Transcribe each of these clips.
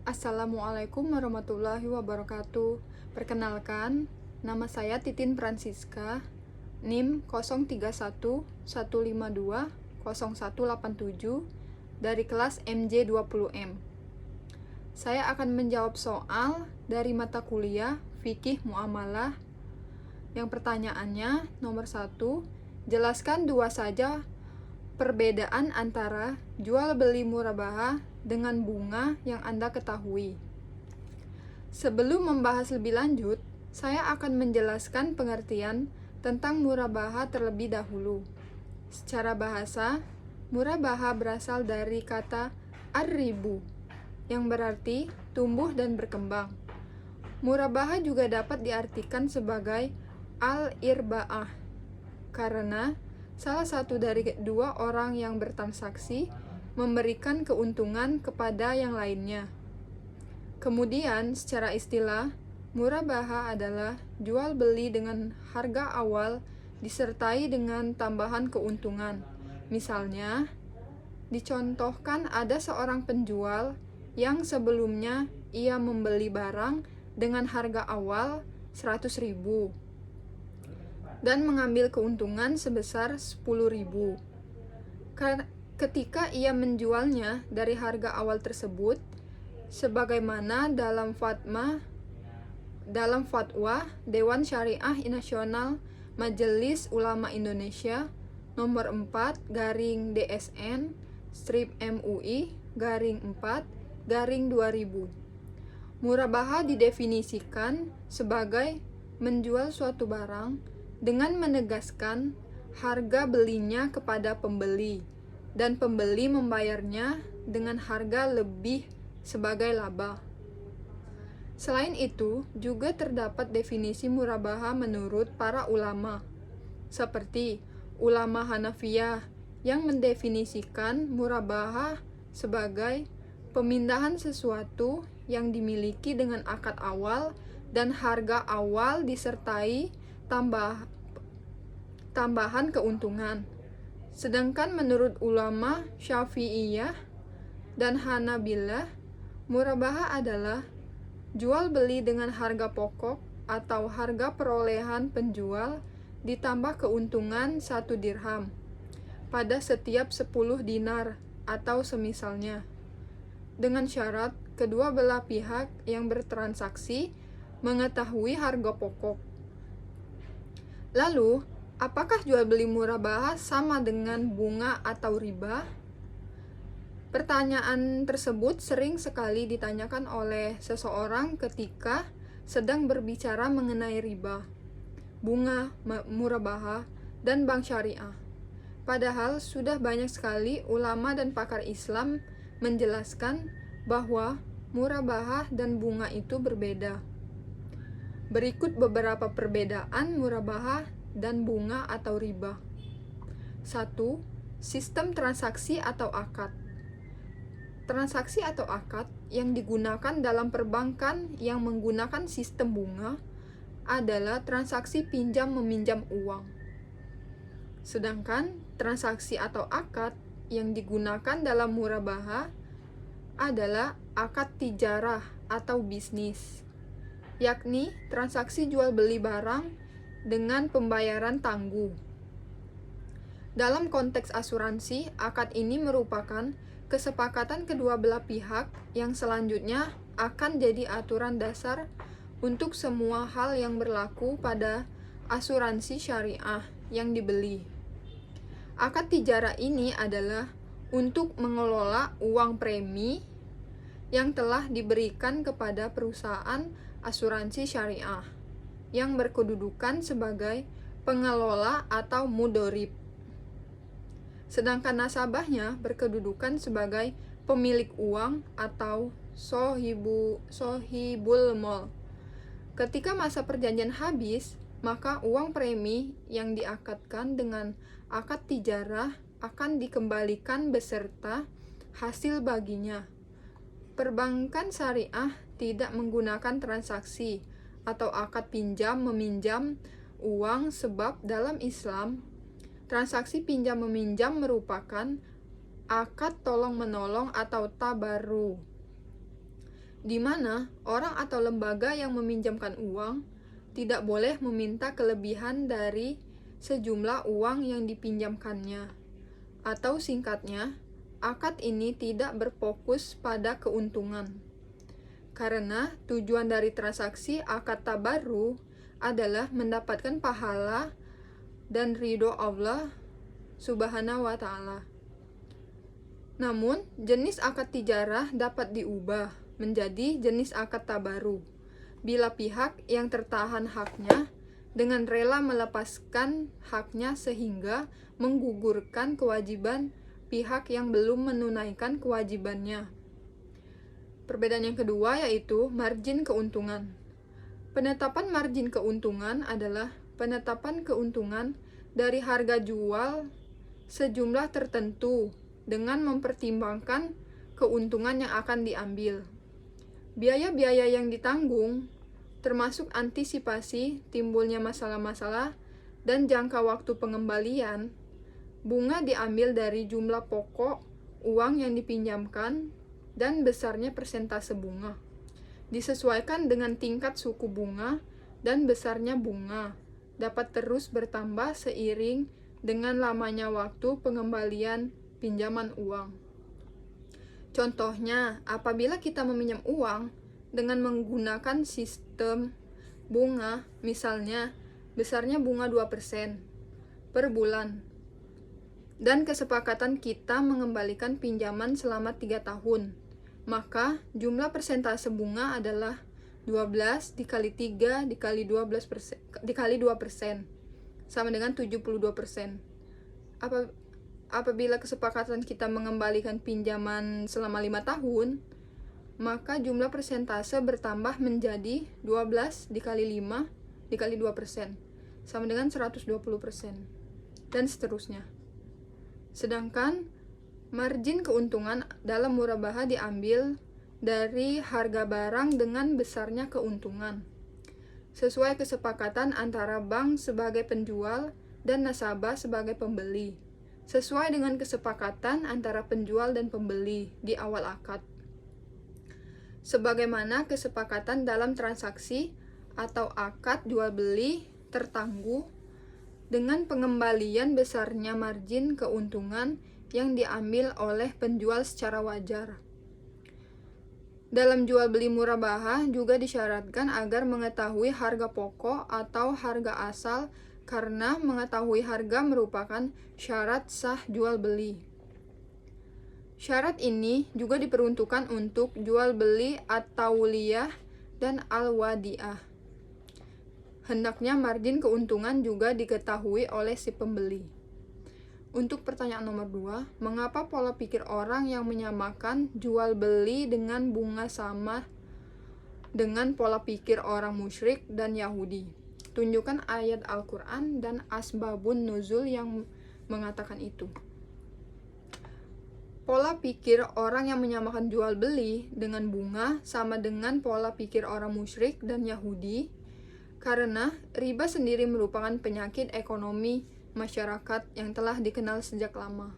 Assalamualaikum warahmatullahi wabarakatuh. Perkenalkan, nama saya Titin Francisca, NIM 0311520187 dari kelas MJ20M. Saya akan menjawab soal dari mata kuliah Fikih Muamalah. Yang pertanyaannya nomor 1, jelaskan dua saja perbedaan antara jual beli murabahah dengan bunga yang Anda ketahui. Sebelum membahas lebih lanjut, saya akan menjelaskan pengertian tentang murabahah terlebih dahulu. Secara bahasa, murabahah berasal dari kata ar-ribu, yang berarti tumbuh dan berkembang. Murabahah juga dapat diartikan sebagai al-irba'ah, karena salah satu dari dua orang yang bertransaksi memberikan keuntungan kepada yang lainnya. Kemudian, secara istilah, murabahah adalah jual beli dengan harga awal disertai dengan tambahan keuntungan. Misalnya, dicontohkan ada seorang penjual yang sebelumnya ia membeli barang dengan harga awal 100.000 dan mengambil keuntungan sebesar 10.000. Ketika ia menjualnya dari harga awal tersebut, sebagaimana dalam fatwa Dewan Syariah Nasional Majelis Ulama Indonesia nomor 4/DSN-MUI-4/2000. Murabahah didefinisikan sebagai menjual suatu barang dengan menegaskan harga belinya kepada pembeli dan pembeli membayarnya dengan harga lebih sebagai laba. Selain itu, juga terdapat definisi murabahah menurut para ulama, seperti ulama Hanafiyah yang mendefinisikan murabahah sebagai pemindahan sesuatu yang dimiliki dengan akad awal dan harga awal disertai tambahan keuntungan. Sedangkan menurut ulama Syafi'iyah dan Hanabilah, murabahah adalah jual beli dengan harga pokok atau harga perolehan penjual ditambah keuntungan 1 dirham pada setiap 10 dinar atau semisalnya, dengan syarat kedua belah pihak yang bertransaksi mengetahui harga pokok. Lalu, apakah jual beli murabahah sama dengan bunga atau riba? Pertanyaan tersebut sering sekali ditanyakan oleh seseorang ketika sedang berbicara mengenai riba, bunga murabahah, dan bank syariah. Padahal sudah banyak sekali ulama dan pakar Islam menjelaskan bahwa murabahah dan bunga itu berbeda. Berikut beberapa perbedaan murabahah dan bunga atau riba. 1. Sistem transaksi atau akad. Transaksi atau akad yang digunakan dalam perbankan yang menggunakan sistem bunga adalah transaksi pinjam-meminjam uang. Sedangkan transaksi atau akad yang digunakan dalam murabahah adalah akad tijarah atau bisnis, yakni transaksi jual beli barang dengan pembayaran tangguh. Dalam konteks asuransi, akad ini merupakan kesepakatan kedua belah pihak yang selanjutnya akan jadi aturan dasar untuk semua hal yang berlaku pada asuransi syariah yang dibeli. Akad tijarah ini adalah untuk mengelola uang premi yang telah diberikan kepada perusahaan asuransi syariah yang berkedudukan sebagai pengelola atau mudorib. Sedangkan nasabahnya berkedudukan sebagai pemilik uang atau sohibul mol. Ketika masa perjanjian habis, maka uang premi yang diakadkan dengan akad tijarah akan dikembalikan beserta hasil baginya. Perbankan syariah tidak menggunakan transaksi atau akad pinjam-meminjam uang sebab dalam Islam, transaksi pinjam-meminjam merupakan akad tolong-menolong atau tabarru di mana orang atau lembaga yang meminjamkan uang tidak boleh meminta kelebihan dari sejumlah uang yang dipinjamkannya. Atau singkatnya, akad ini tidak berfokus pada keuntungan. Karena tujuan dari transaksi akad tabarru adalah mendapatkan pahala dan ridho Allah Subhanahu wa Ta'ala. Namun, jenis akad tijarah dapat diubah menjadi jenis akad tabarru bila pihak yang tertahan haknya dengan rela melepaskan haknya sehingga menggugurkan kewajiban pihak yang belum menunaikan kewajibannya. Perbedaan yang kedua yaitu margin keuntungan. Penetapan margin keuntungan adalah penetapan keuntungan dari harga jual sejumlah tertentu dengan mempertimbangkan keuntungan yang akan diambil. Biaya-biaya yang ditanggung, termasuk antisipasi timbulnya masalah-masalah dan jangka waktu pengembalian, bunga diambil dari jumlah pokok uang yang dipinjamkan dan besarnya persentase bunga. Disesuaikan dengan tingkat suku bunga dan besarnya bunga, dapat terus bertambah seiring dengan lamanya waktu pengembalian pinjaman uang. Contohnya, apabila kita meminjam uang dengan menggunakan sistem bunga, misalnya besarnya bunga 2% per bulan, dan kesepakatan kita mengembalikan pinjaman selama 3 tahun, maka jumlah persentase bunga adalah 12 dikali 3 dikali 12% dikali 2% sama dengan 72%. Apabila kesepakatan kita mengembalikan pinjaman selama 5 tahun, maka jumlah persentase bertambah menjadi 12 dikali 5 dikali 2% sama dengan 120%, dan seterusnya. Sedangkan margin keuntungan dalam murabahah diambil dari harga barang dengan besarnya keuntungan, sesuai kesepakatan antara bank sebagai penjual dan nasabah sebagai pembeli, sesuai dengan kesepakatan antara penjual dan pembeli di awal akad. Sebagaimana kesepakatan dalam transaksi atau akad jual beli tertangguh dengan pengembalian besarnya margin keuntungan yang diambil oleh penjual secara wajar. Dalam jual beli murabahah juga disyaratkan agar mengetahui harga pokok atau harga asal, karena mengetahui harga merupakan syarat sah jual beli. Syarat ini juga diperuntukkan untuk jual beli at-tauliyah dan al-wadi'ah. Hendaknya margin keuntungan juga diketahui oleh si pembeli. Untuk pertanyaan nomor 2, mengapa pola pikir orang yang menyamakan jual beli dengan bunga sama dengan pola pikir orang musyrik dan Yahudi? Tunjukkan ayat Al-Quran dan asbabun nuzul yang mengatakan itu. Pola pikir orang yang menyamakan jual beli dengan bunga sama dengan pola pikir orang musyrik dan Yahudi, karena riba sendiri merupakan penyakit ekonomi masyarakat yang telah dikenal sejak lama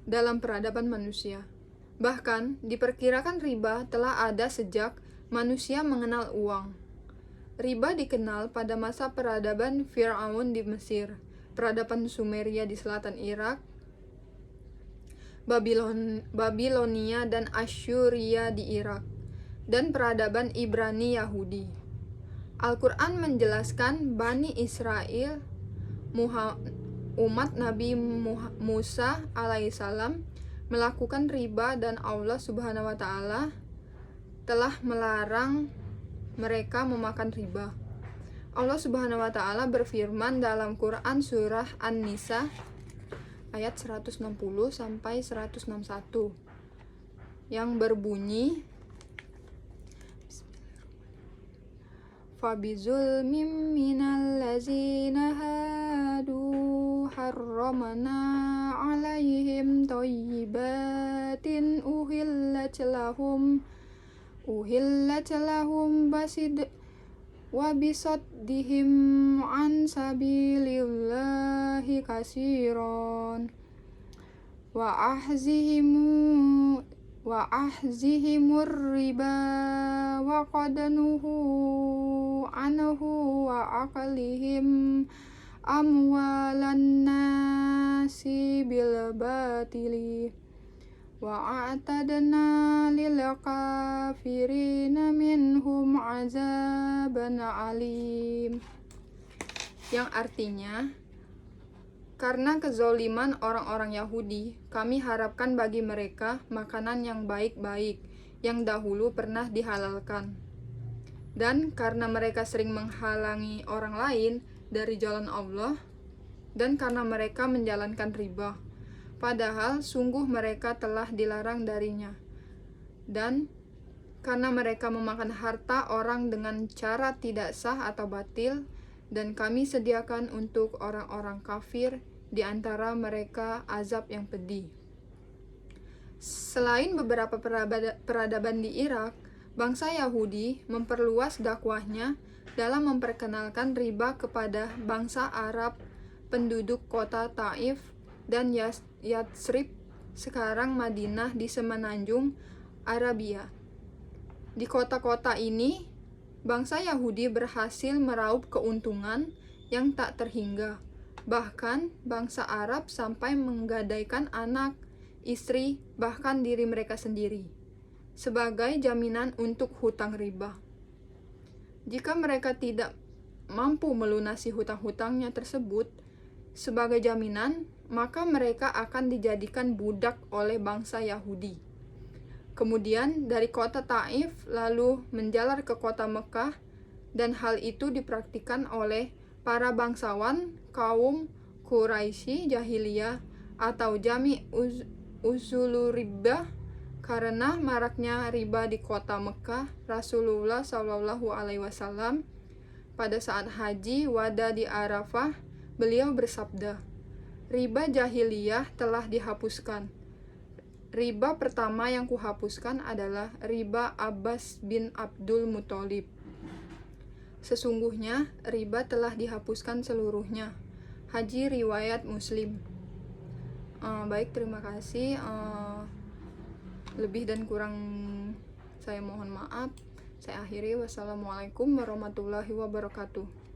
dalam peradaban manusia. Bahkan diperkirakan riba telah ada sejak manusia mengenal uang. Riba dikenal pada masa peradaban Fir'aun di Mesir, peradaban Sumeria di selatan Irak, Babilonia dan Asyuria di Irak, dan peradaban Ibrani Yahudi. Al-Quran menjelaskan Bani Israel, umat Nabi Musa alaihissalam, melakukan riba dan Allah Subhanahu wa Ta'ala telah melarang mereka memakan riba. Allah Subhanahu wa Ta'ala berfirman dalam Quran surah An-Nisa ayat 160 sampai 161 yang berbunyi, Fabizulmim minal lazina hadu harramna alaihim thayyibatin uhillat lahum basid wa bisaddihim an sabilillahi kasiran wa wa ahzihimur riba wa qad nuhu anhu wa aqlihim amwalan nasi bil batili wa a'tadna lil kafirina minhum azaban alim. Yang artinya, karena kezoliman orang-orang Yahudi, kami harapkan bagi mereka makanan yang baik-baik yang dahulu pernah dihalalkan. Dan karena mereka sering menghalangi orang lain dari jalan Allah, dan karena mereka menjalankan riba, padahal sungguh mereka telah dilarang darinya. Dan karena mereka memakan harta orang dengan cara tidak sah atau batil, dan kami sediakan untuk orang-orang kafir di antara mereka azab yang pedih. Selain beberapa peradaban di Irak, bangsa Yahudi memperluas dakwahnya dalam memperkenalkan riba kepada bangsa Arab penduduk kota Taif dan Yatsrib, sekarang Madinah di semenanjung Arabia. Di kota-kota ini, bangsa Yahudi berhasil meraup keuntungan yang tak terhingga. Bahkan bangsa Arab sampai menggadaikan anak, istri, bahkan diri mereka sendiri sebagai jaminan untuk hutang riba. Jika mereka tidak mampu melunasi hutang-hutangnya tersebut sebagai jaminan, maka mereka akan dijadikan budak oleh bangsa Yahudi. Kemudian dari kota Taif lalu menjalar ke kota Mekah, dan hal itu dipraktikkan oleh para bangsawan kaum Quraisy jahiliyah atau jami uzulu riba. Karena maraknya riba di kota Mekah, Rasulullah SAW pada saat haji wada di Arafah, beliau bersabda, riba jahiliyah telah dihapuskan. Riba pertama yang kuhapuskan adalah riba Abbas bin Abdul Muthalib. Sesungguhnya riba telah dihapuskan seluruhnya. Haji riwayat Muslim. Baik, terima kasih. Lebih dan kurang saya mohon maaf. Saya akhiri. Wassalamualaikum warahmatullahi wabarakatuh.